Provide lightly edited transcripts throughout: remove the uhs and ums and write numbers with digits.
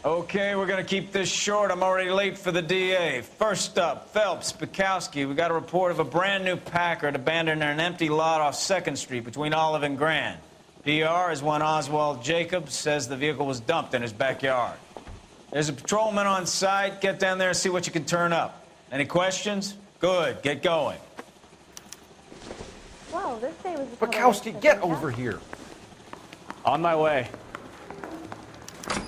Okay, we're gonna keep this short. I'm already late for the DA. First up, Phelps, Bekowsky. We got a report of a brand new Packard abandoned in an empty lot off 2nd Street between Olive and Grand. PR is one Oswald Jacobs says the vehicle was dumped in his backyard. There's a patrolman on site. Get down there and see what you can turn up. Any questions? Good, get going. Well, this day was Bekowsky, get over here. On my way.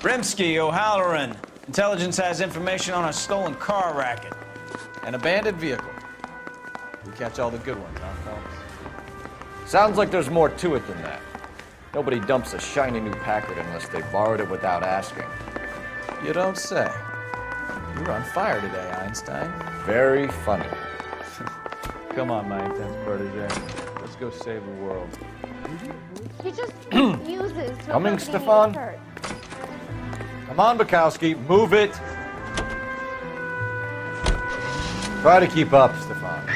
Rimsky, O'Halloran. Intelligence has information on a stolen car racket. An abandoned vehicle. We catch all the good ones, huh, Phelps? Sounds like there's more to it than that. Nobody dumps a shiny new Packard unless they borrowed it without asking. You don't say. You were on fire today, Einstein. Very funny. Come on, my intense protege. Let's go save the world. He just refuses to Coming, accompany me to Stefan? church. Come on, Bekowsky, move it. Try to keep up, Stefan.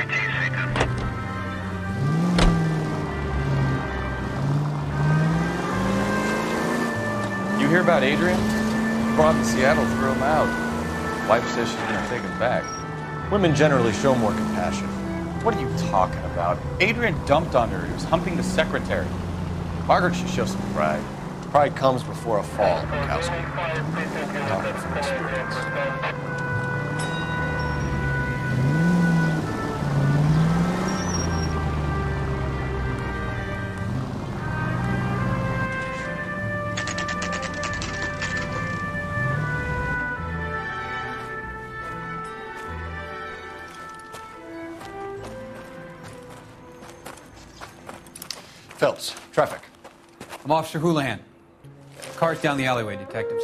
You hear about Adrian? Bob in Seattle threw him out. Wife says she's gonna take him back. Women generally show more compassion. What are you talking about? Adrian dumped on her. He was humping the secretary. Margaret should show some pride. Pride comes before a fall, Bekowsky. Talking from experience. Phelps, traffic. I'm Officer Houlihan. Car's down the alleyway, detectives.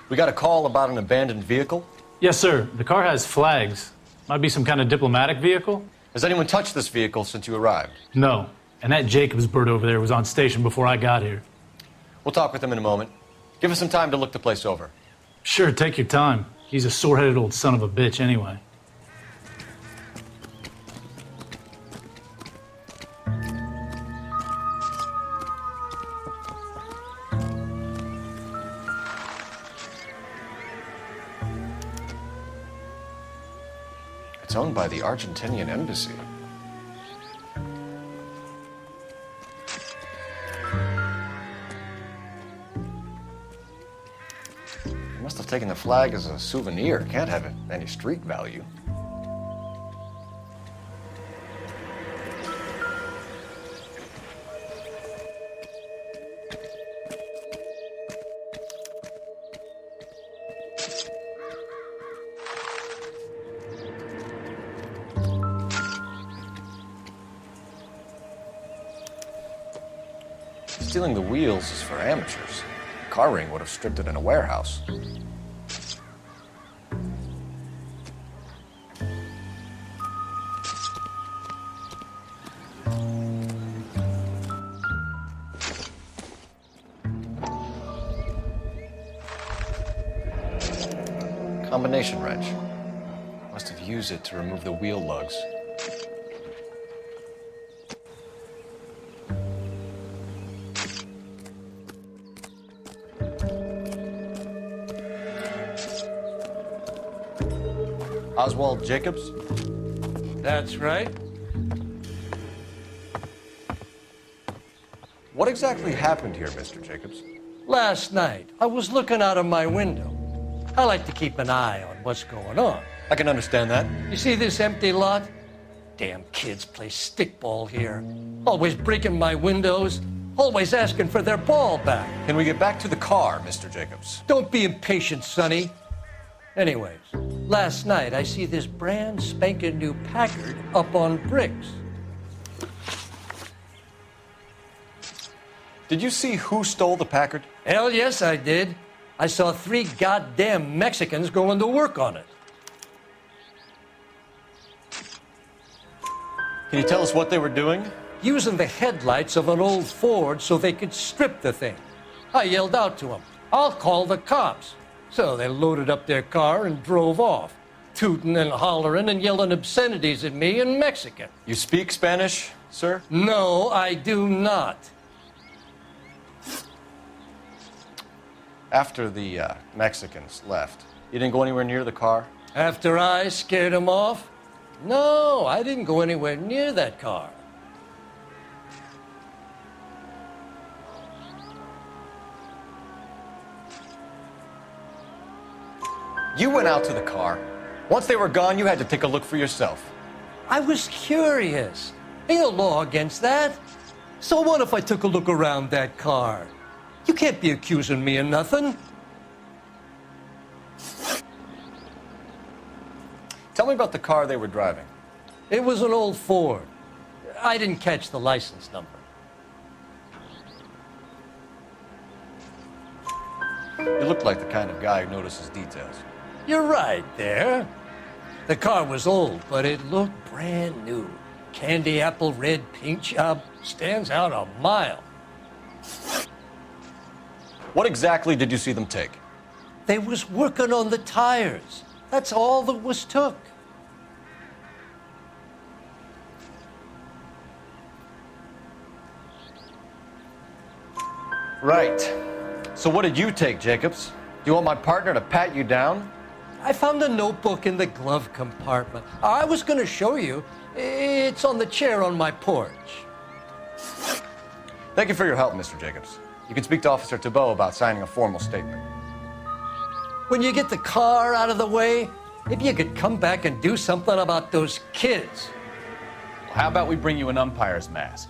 We got a call about an abandoned vehicle. Yes, sir. The car has flags. Might be some kind of diplomatic vehicle? Has anyone touched this vehicle since you arrived? No. And that Jacobs bird over there was on station before I got here. We'll talk with him in a moment. Give us some time to look the place over. Sure, take your time. He's a sore-headed old son of a bitch anyway. It's owned by the Argentinian embassy. They must have taken the flag as a souvenir. Can't have any street value. Stealing the wheels is for amateurs. Car ring would have stripped it in a warehouse. Combination wrench. Must have used it to remove the wheel lugs. Oswald Jacobs? That's right. What exactly happened here, Mr. Jacobs? Last night, I was looking out of my window. I like to keep an eye on what's going on. I can understand that. You see this empty lot? Damn kids play stickball here. Always breaking my windows, always asking for their ball back. Can we get back to the car, Mr. Jacobs? Don't be impatient, Sonny. Anyways, last night I see this brand spanking new Packard up on bricks. Did you see who stole the Packard? Hell yes, I did. I saw 3 goddamn Mexicans going to work on it. Can you tell us what they were doing? Using the headlights of an old Ford so they could strip the thing. I yelled out to them, "I'll call the cops." So they loaded up their car and drove off. tooting and hollering and yelling obscenities at me in Mexican. You speak Spanish, sir? No, I do not. After the Mexicans left, you didn't go anywhere near the car? After I scared him off? No, I didn't go anywhere near that car. You went out to the car. Once they were gone, you had to take a look for yourself. I was curious. Ain't no law against that. So what if I took a look around that car? You can't be accusing me of nothing. Tell me about the car they were driving. It was an old Ford. I didn't catch the license number. You look like the kind of guy who notices details. You're right there. The car was old, but it looked brand new. Candy apple red paint job stands out a mile. What exactly did you see them take? They was working on the tires. That's all that was took. Right. So what did you take, Jacobs? Do you want my partner to pat you down? I found a notebook in the glove compartment. I was going to show you. It's on the chair on my porch. Thank you for your help, Mr. Jacobs. You can speak to Officer Thibault about signing a formal statement. When you get the car out of the way, maybe you could come back and do something about those kids. How about we bring you an umpire's mask?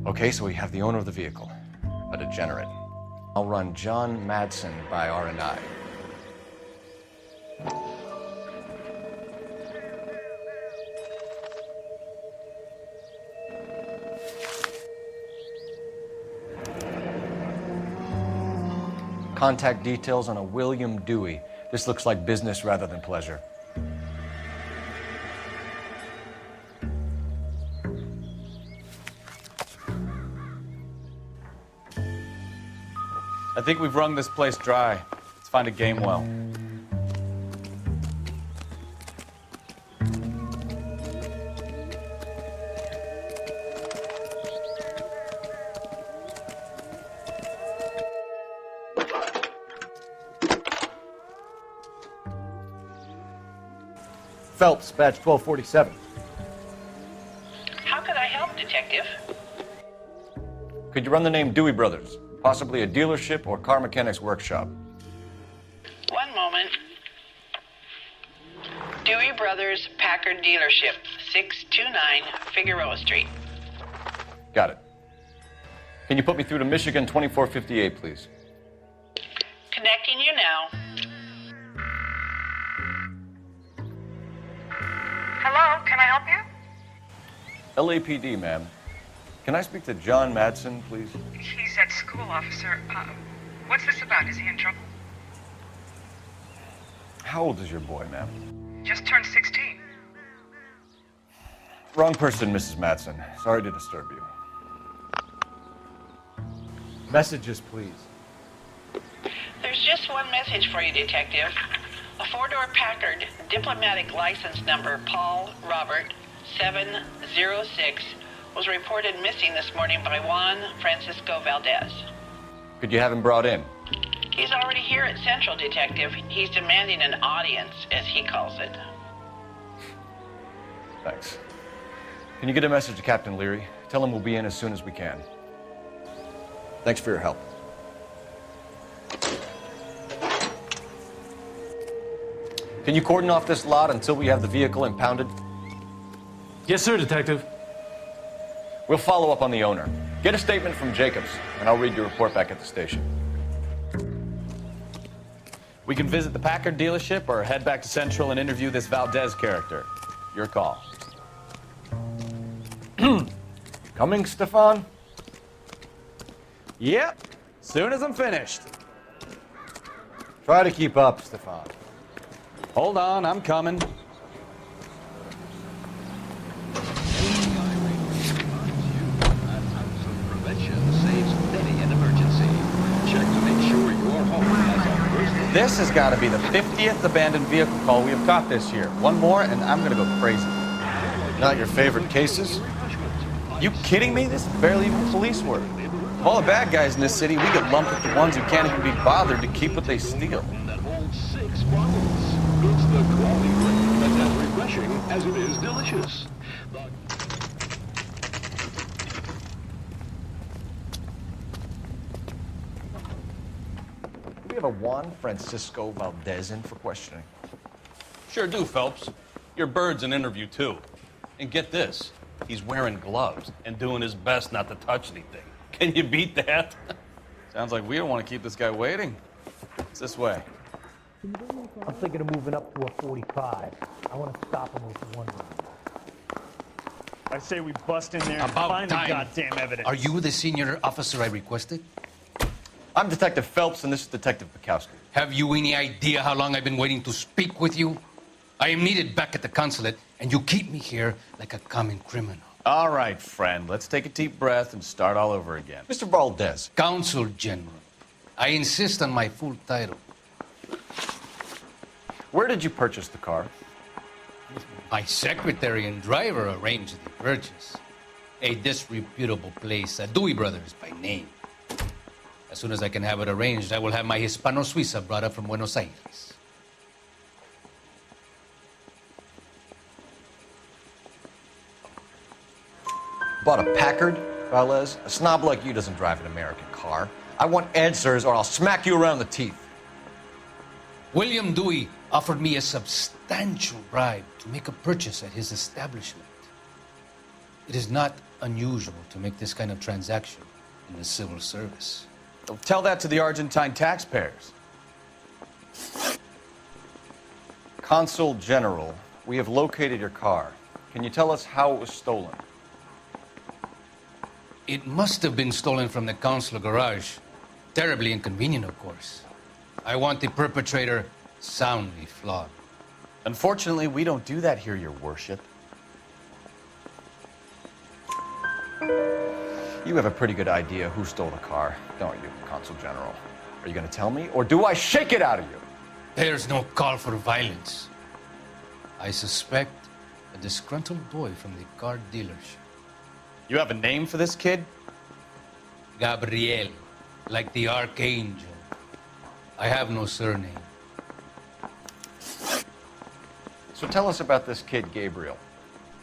Okay, so we have the owner of the vehicle, a degenerate. I'll run John Madsen by R&I. Contact details on a William Dewey. This looks like business rather than pleasure. I think we've wrung this place dry. Let's find a game well. Phelps, badge 1247. How could I help, Detective? Could you run the name Dewey Brothers? Possibly a dealership or car mechanics workshop. One moment. Dewey Brothers Packard Dealership, 629 Figueroa Street. Got it. Can you put me through to Michigan 2458, please? Connecting you now. Hello, can I help you? LAPD, ma'am. Can I speak to John Madsen, please? He's at school, officer. What's this about? Is he in trouble? How old is your boy, ma'am? Just turned 16. Wrong person, Mrs. Madsen. Sorry to disturb you. Messages, please. There's just one message for you, Detective. A four-door Packard, diplomatic license number Paul Robert 706, was reported missing this morning by Juan Francisco Valdez. Could you have him brought in? He's already here at Central, Detective. He's demanding an audience, as he calls it. Thanks. Can you get a message to Captain Leary? Tell him we'll be in as soon as we can. Thanks for your help. Can you cordon off this lot until we have the vehicle impounded? Yes, sir, Detective. We'll follow up on the owner. Get a statement from Jacobs, and I'll read your report back at the station. We can visit the Packard dealership or head back to Central and interview this Valdez character. Your call. Coming, Stefan? Yep. Soon as I'm finished. Try to keep up, Stefan. Hold on, I'm coming. This has got to be the 50th abandoned vehicle call we have caught this year. One more, and I'm going to go crazy. Not your favorite cases? You kidding me? This is barely even police work. Of all the bad guys in this city, we get lumped with the ones who can't even be bothered to keep what they steal. That holds 6 bottles. It's the quality drink that's as refreshing as it is delicious. Do we have a Juan Francisco Valdez in for questioning? Sure do, Phelps. Your bird's an interview, too. And get this, he's wearing gloves and doing his best not to touch anything. Can you beat that? Sounds like we don't want to keep this guy waiting. It's this way. I'm thinking of moving up to a 45. I want to stop him with one round. I say we bust in there and find the goddamn evidence. Are you the senior officer I requested? I'm Detective Phelps, and this is Detective Bekowsky. Have you any idea how long I've been waiting to speak with you? I am needed back at the consulate, and you keep me here like a common criminal. All right, friend. Let's take a deep breath and start all over again. Mr. Valdez. Consul General. I insist on my full title. Where did you purchase the car? My secretary and driver arranged the purchase. A disreputable place, Dewey Brothers by name. As soon as I can have it arranged, I will have my Hispano Suiza brought up from Buenos Aires. Bought a Packard, Valdez? A snob like you doesn't drive an American car. I want answers or I'll smack you around the teeth. William Dewey offered me a substantial bribe to make a purchase at his establishment. It is not unusual to make this kind of transaction in the civil service. Well, tell that to the Argentine taxpayers. Consul General, we have located your car. Can you tell us how it was stolen? It must have been stolen from the consular garage. Terribly inconvenient, of course. I want the perpetrator soundly flogged. Unfortunately, we don't do that here, Your Worship. You have a pretty good idea who stole the car, don't you, Consul General? Are you going to tell me, or do I shake it out of you? There's no call for violence. I suspect a disgruntled boy from the car dealership. You have a name for this kid? Gabriel, like the archangel. I have no surname. So tell us about this kid, Gabriel.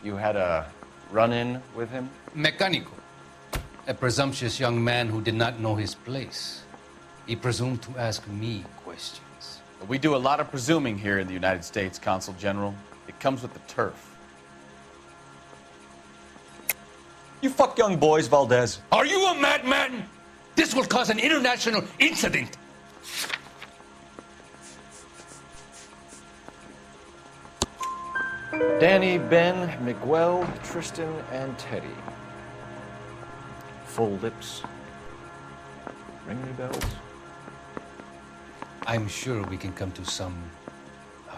You had a run-in with him? Mecánico. A presumptuous young man who did not know his place. He presumed to ask me questions. We do a lot of presuming here in the United States, Consul General. It comes with the turf. You fuck young boys, Valdez. Are you a madman? This will cause an international incident. Danny, Ben, Miguel, Tristan, and Teddy. Full lips. Ring any bells? I'm sure we can come to some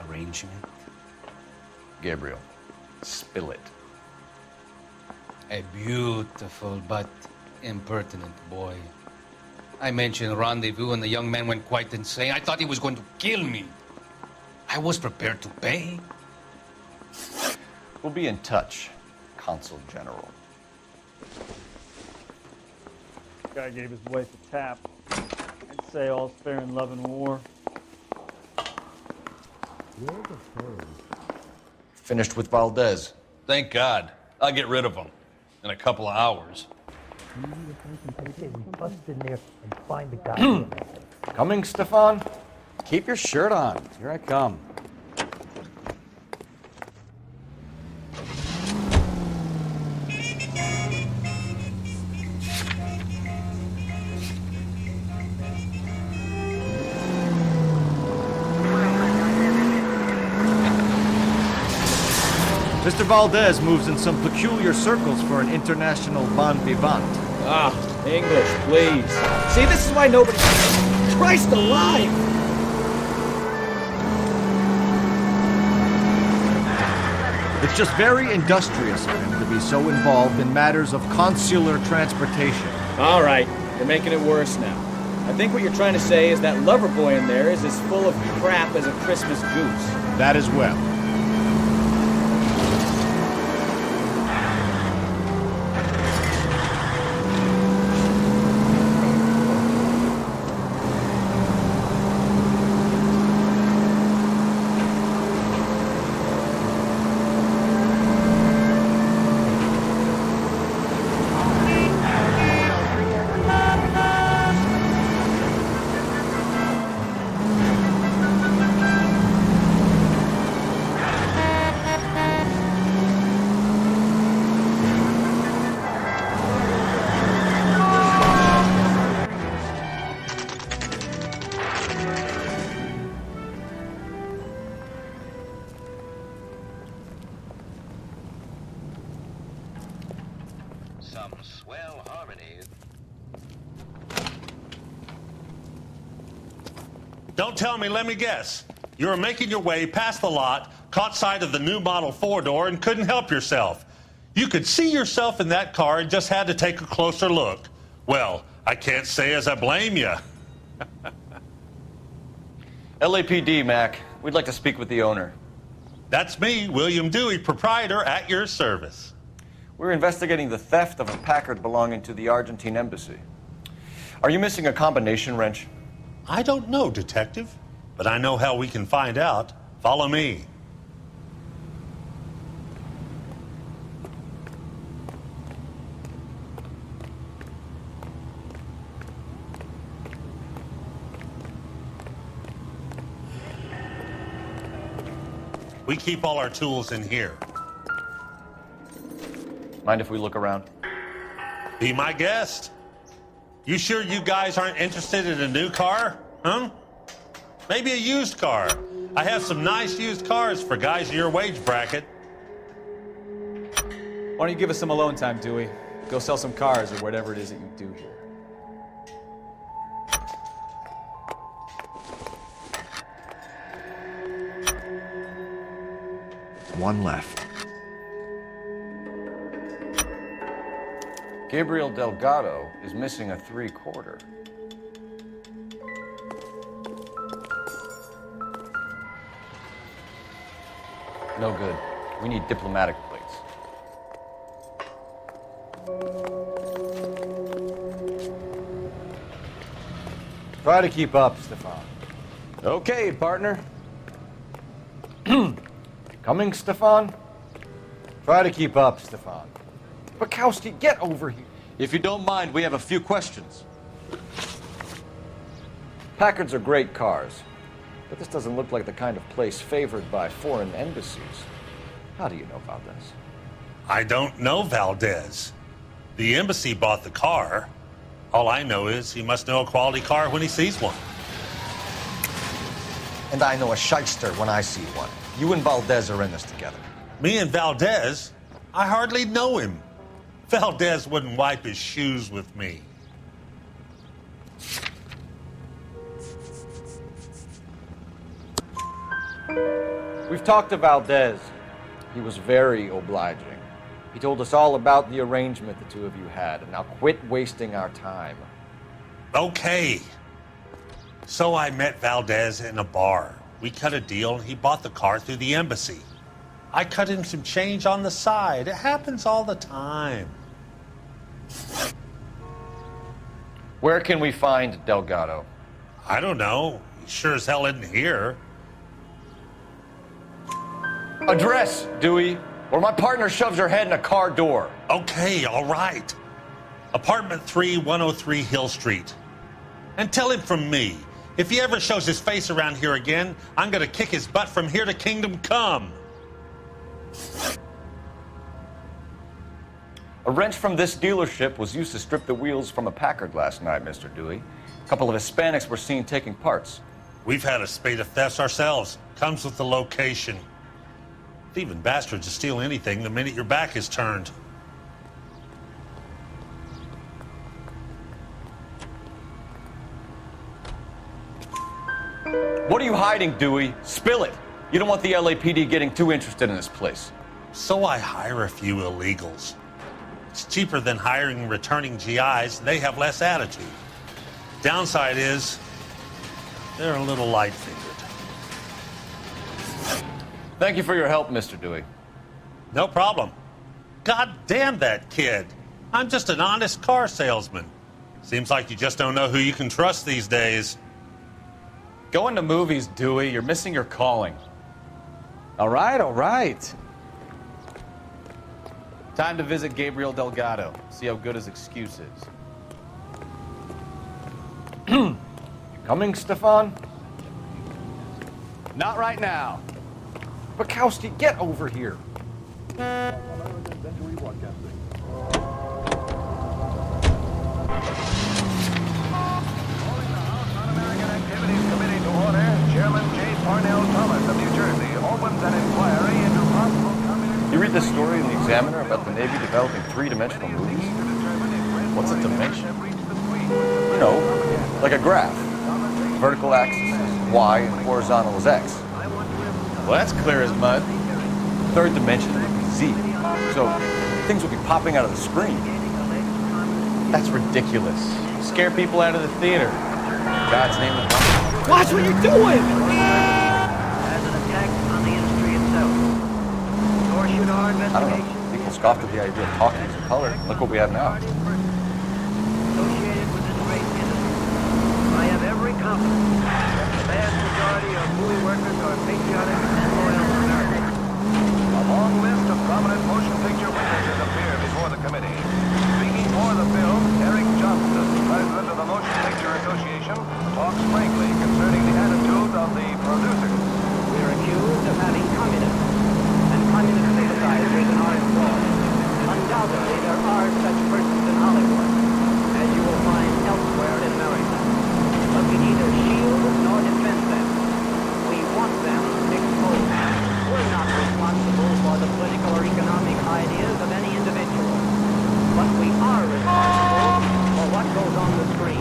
arrangement. Gabriel, spill it. A beautiful but impertinent boy. I mentioned rendezvous and the young man went quite insane. I thought he was going to kill me. I was prepared to pay. We'll be in touch, Consul General. Guy gave his wife a tap. I'd say all's fair in love and war. Finished with Valdez. Thank God. I'll get rid of him in a couple of hours. We bust in there and find the guy. Coming, Stefan? Keep your shirt on. Here I come. Mr. Valdez moves in some peculiar circles for an international bon vivant. Ah, English, please. See, this is why nobody... Christ alive! It's just very industrious of him to be so involved in matters of consular transportation. All right, you're making it worse now. I think what you're trying to say is that lover boy in there is as full of crap as a Christmas goose. That as well. Some swell harmonies. Don't tell me, let me guess. You were making your way past the lot, caught sight of the new model four-door, and couldn't help yourself. You could see yourself in that car and just had to take a closer look. Well, I can't say as I blame you. LAPD, Mac. We'd like to speak with the owner. That's me, William Dewey, proprietor, at your service. We're investigating the theft of a Packard belonging to the Argentine embassy. Are you missing a combination wrench? I don't know, Detective, but I know how we can find out. Follow me. We keep all our tools in here. Mind if we look around? Be my guest. You sure you guys aren't interested in a new car? Huh? Maybe a used car. I have some nice used cars for guys in your wage bracket. Why don't you give us some alone time, Dewey? Go sell some cars or whatever it is that you do here. One left. Gabriel Delgado is missing a 3/4. No good. We need diplomatic plates. Try to keep up, Stefan. Okay, partner. Coming, Stefan? Try to keep up, Stefan. Bekowsky, get over here. If you don't mind, we have a few questions. Packards are great cars, but this doesn't look like the kind of place favored by foreign embassies. How do you know about this? I don't know Valdez. The embassy bought the car. All I know is he must know a quality car when he sees one. And I know a shyster when I see one. You and Valdez are in this together. Me and Valdez? I hardly know him. Valdez wouldn't wipe his shoes with me. We've talked to Valdez. He was very obliging. He told us all about the arrangement the two of you had, and now quit wasting our time. Okay. So I met Valdez in a bar. We cut a deal, and he bought the car through the embassy. I cut him some change on the side. It happens all the time. Where can we find Delgado? I don't know. He sure as hell isn't here. Address, Dewey, or my partner shoves her head in a car door. Okay, all right. Apartment 3, 103 Hill Street. And tell him from me, if he ever shows his face around here again, I'm gonna kick his butt from here to Kingdom Come. A wrench from this dealership was used to strip the wheels from a Packard last night, Mr. Dewey. A couple of Hispanics were seen taking parts. We've had a spate of thefts ourselves. Comes with the location. Thieving bastards to steal anything the minute your back is turned. What are you hiding, Dewey? Spill it. You don't want the LAPD getting too interested in this place. So I hire a few illegals. It's cheaper than hiring returning GIs. They have less attitude. Downside is, they're a little light-fingered. Thank you for your help, Mr. Dewey. No problem. God damn that kid. I'm just an honest car salesman. Seems like you just don't know who you can trust these days. Going to movies, Dewey. You're missing your calling. All right, all right. Time to visit Gabriel Delgado. See how good his excuse is. You coming, Stefan? Not right now. Bekowsky, get over here. Committee to order. Chairman J. Parnell Thomas of New Jersey opens an inquiry into possible communist... You read this story in the Examiner about the Navy developing three-dimensional movies? What's a dimension? You know, like a graph. Vertical axis is Y and horizontal is X. Well, that's clear as mud. Third dimension would be Z. So things would be popping out of the screen. That's ridiculous. Scare people out of the theater. God's name is... Watch what you're doing! As an attack on the industry itself. Nor should our I don't investigation... know. People scoffed at the idea of talking in color. Look what we have now. Associated with this great industry. I have every confidence that the vast majority of movie workers are patriotic and loyal Americans. A long list of prominent motion picture witnesses appear before the committee. Speaking for the film, Eric Johnston, president of the Motion Picture Association, talks frankly concerning the attitude of the producers. We're accused of having communists and communist sympathizers in our employ. Undoubtedly, there are such persons in Hollywood, as you will find elsewhere in America. But we neither shield nor defend them. We want them exposed. We're not responsible for the political or economic ideas of any individual. But we are responsible for what goes on the screen.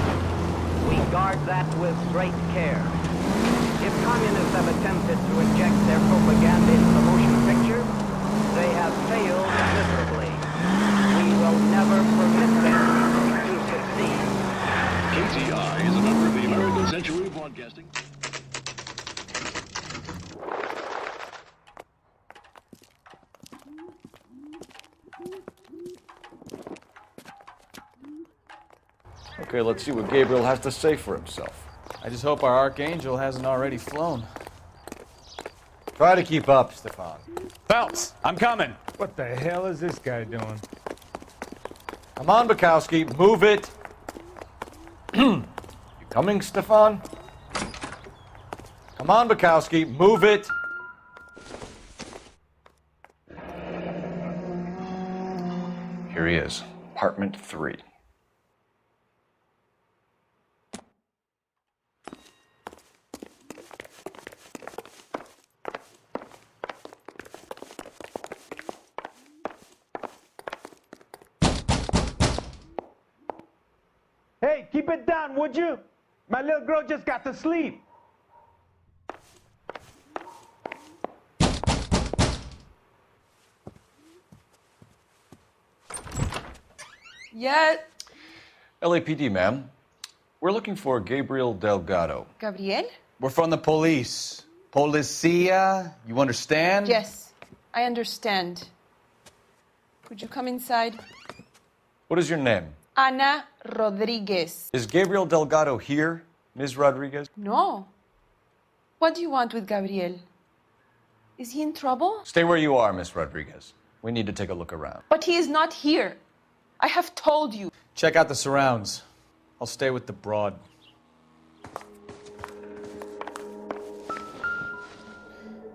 We guard that with great care. If communists have attempted to inject their propaganda into the motion picture, they have failed miserably. We will never permit them to succeed. KTI is a member of the American Century Broadcasting. Okay, let's see what Gabriel has to say for himself. I just hope our Archangel hasn't already flown. Try to keep up, Stefan. Phelps, I'm coming. What the hell is this guy doing? Come on, Bekowsky, move it. You coming, Stefan? Come on, Bekowsky, move it. Here he is, apartment 3. Hey, keep it down, would you? My little girl just got to sleep. Yeah, LAPD, ma'am. We're looking for Gabriel Delgado. Gabriel? We're from the police. Policia, you understand? Yes, I understand. Could you come inside? What is your name? Ana Rodriguez. Is Gabriel Delgado here, Ms. Rodriguez? No. What do you want with Gabriel? Is he in trouble? Stay where you are, Ms. Rodriguez. We need to take a look around. But he is not here. I have told you. Check out the surrounds. I'll stay with the broad.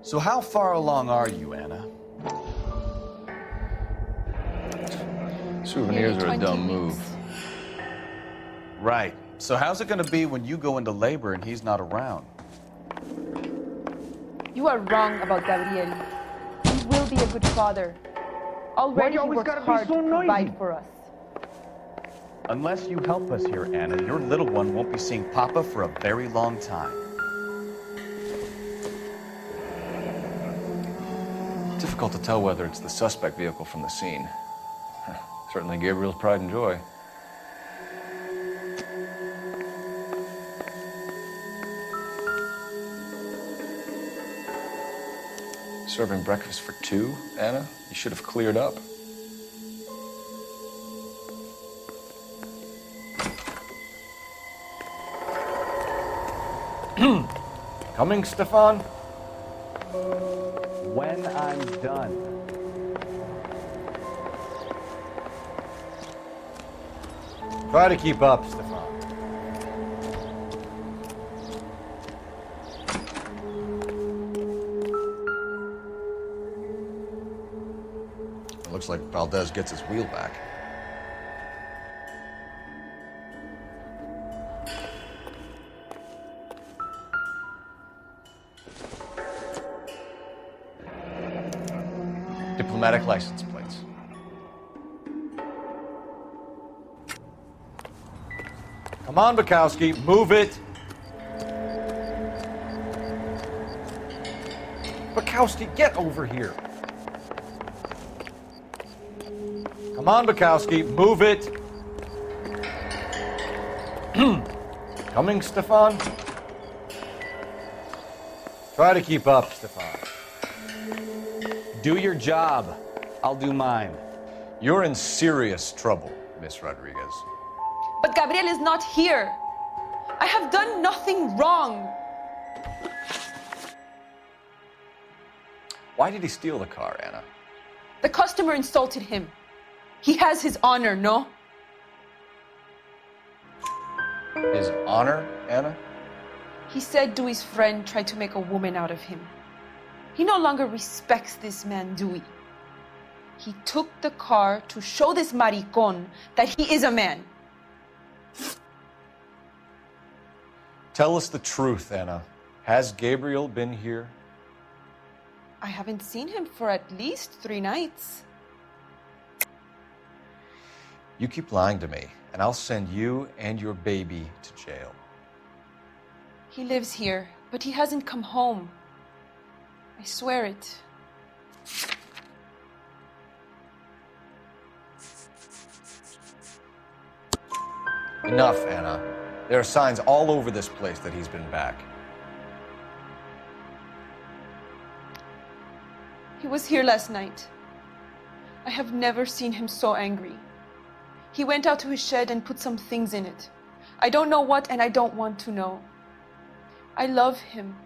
So how far along are you, Anna? Souvenirs are a dumb move. Right. So how's it going to be when you go into labor and he's not around? You are wrong about Gabriel. He will be a good father. Already he works hard to provide for us. Unless you help us here, Anna, your little one won't be seeing Papa for a very long time. Difficult to tell whether it's the suspect vehicle from the scene. Certainly Gabriel's pride and joy. serving breakfast for two, Anna? You should have cleared up. Coming, Stefan? When I'm done. Try to keep up, Stefan. It looks like Valdez gets his wheel back. Diplomatic license plates. Come on, Bekowsky, move it. Bekowsky, get over here. Come on, Bekowsky, move it. Coming, Stefan? Try to keep up, Stefan. Do your job. I'll do mine. You're in serious trouble, Miss Rodriguez. But Gabriel is not here. I have done nothing wrong. Why did he steal the car, Anna? The customer insulted him. He has his honor, no? His honor, Anna? He said Dewey's friend tried to make a woman out of him. He no longer respects this man, Dewey. He took the car to show this maricón that he is a man. Tell us the truth, Anna. Has Gabriel been here? I haven't seen him for at least 3 nights. You keep lying to me, and I'll send you and your baby to jail. He lives here, but he hasn't come home. I swear it. Enough, Anna. There are signs all over this place that he's been back. He was here last night. I have never seen him so angry. He went out to his shed and put some things in it. I don't know what, and I don't want to know. I love him.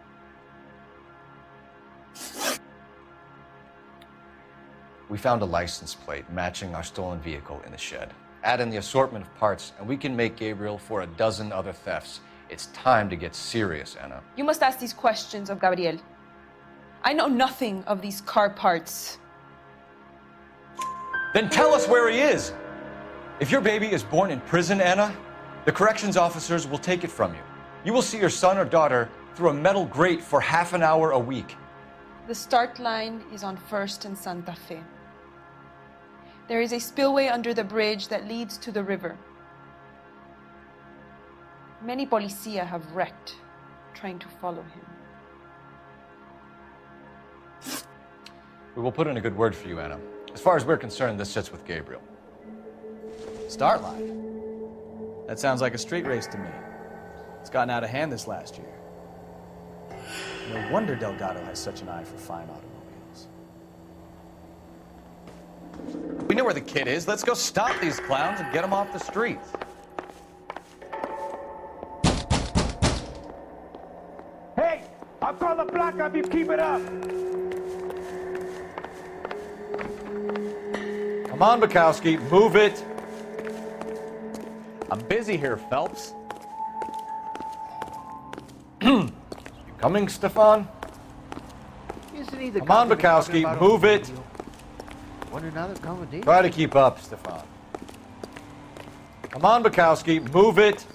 We found a license plate matching our stolen vehicle in the shed. Add in the assortment of parts, and we can make Gabriel for a dozen other thefts. It's time to get serious, Anna. You must ask these questions of Gabriel. I know nothing of these car parts. Then tell us where he is! If your baby is born in prison, Anna, the corrections officers will take it from you. You will see your son or daughter through a metal grate for half an hour a week. The start line is on 1st and Santa Fe. There is a spillway under the bridge that leads to the river. Many policia have wrecked trying to follow him. We will put in a good word for you, Anna. As far as we're concerned, this sits with Gabriel. Start line? That sounds like a street race to me. It's gotten out of hand this last year. No wonder Delgado has such an eye for fine automobiles. We know where the kid is. Let's go stop these clowns and get them off the streets. Hey, I'll call the block up if you keep it up. Come on, Bekowsky, move it. I'm busy here, Phelps. You coming, Stefan? Come on, Bekowsky, move it. Want another accommodation? Try to keep up, Stefan. Come on, Bekowsky, move it.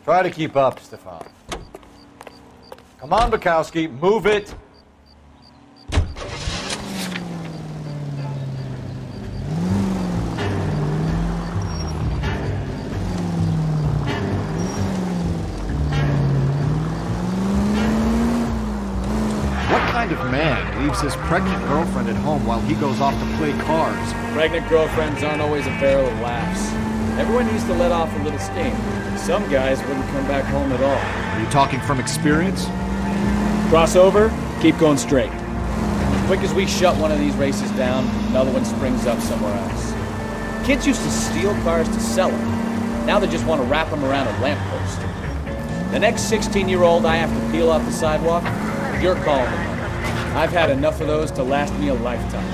Try to keep up, Stefan. Come on, Bekowsky, move it. Of man leaves his pregnant girlfriend at home while he goes off to play cards. Pregnant girlfriends aren't always a barrel of laughs. Everyone needs to let off a little steam. Some guys wouldn't come back home at all. Are you talking from experience? Crossover? Keep going straight. As quick as we shut one of these races down, another one springs up somewhere else. Kids used to steal cars to sell them. Now they just want to wrap them around a lamppost. The next 16-year-old I have to peel off the sidewalk, you're calling the money. I've had enough of those to last me a lifetime.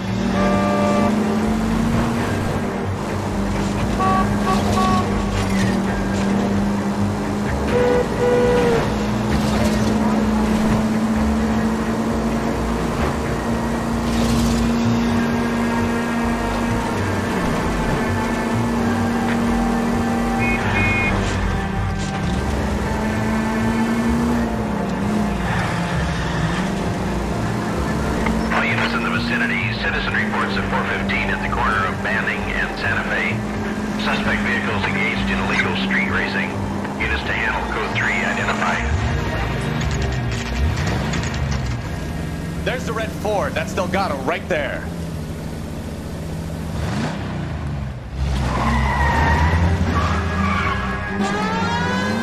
There's the red Ford. That's Delgado right there.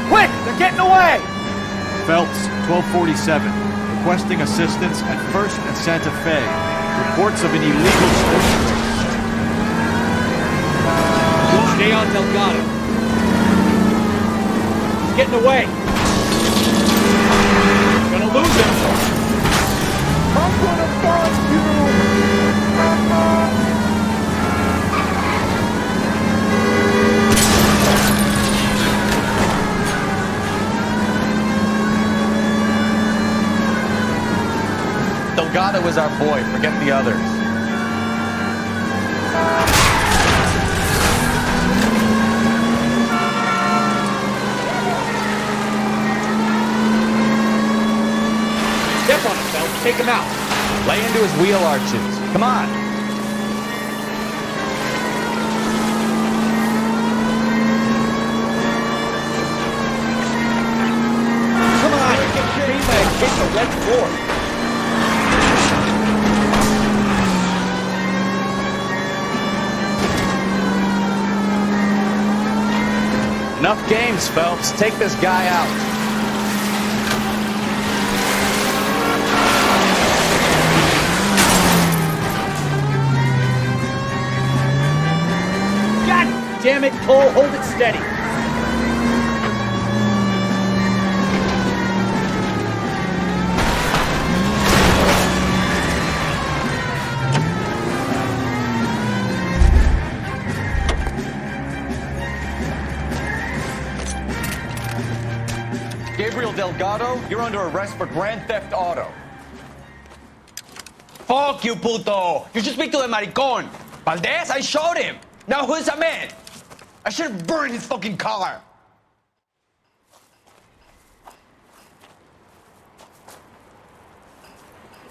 Quick! They're getting away! Phelps, 1247. Requesting assistance at 1st and Santa Fe. Reports of an illegal street race. Stay on Delgado. He's getting away. We're gonna lose him. I'm gonna find you! Delgado is our boy. Forget the others. Step on it, Phelps. Take him out. Lay into his wheel arches. Come on. Come on, you can treat me like a kid to red Ford. Enough games, Phelps. Take this guy out. Damn it, Cole, hold it steady. Gabriel Delgado, you're under arrest for grand theft auto. Fuck you, puto! You should speak to the maricón. Valdez, I showed him. Now who's a man? I should have burned his fucking car.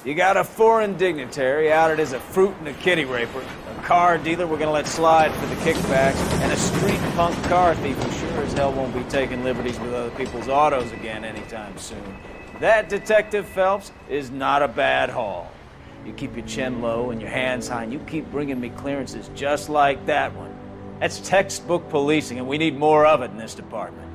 You got a foreign dignitary outed as a fruit and a kitty raper, a car dealer we're gonna let slide for the kickbacks, and a street punk car thief who sure as hell won't be taking liberties with other people's autos again anytime soon. That, Detective Phelps, is not a bad haul. You keep your chin low and your hands high, and you keep bringing me clearances just like that one. That's textbook policing, and we need more of it in this department.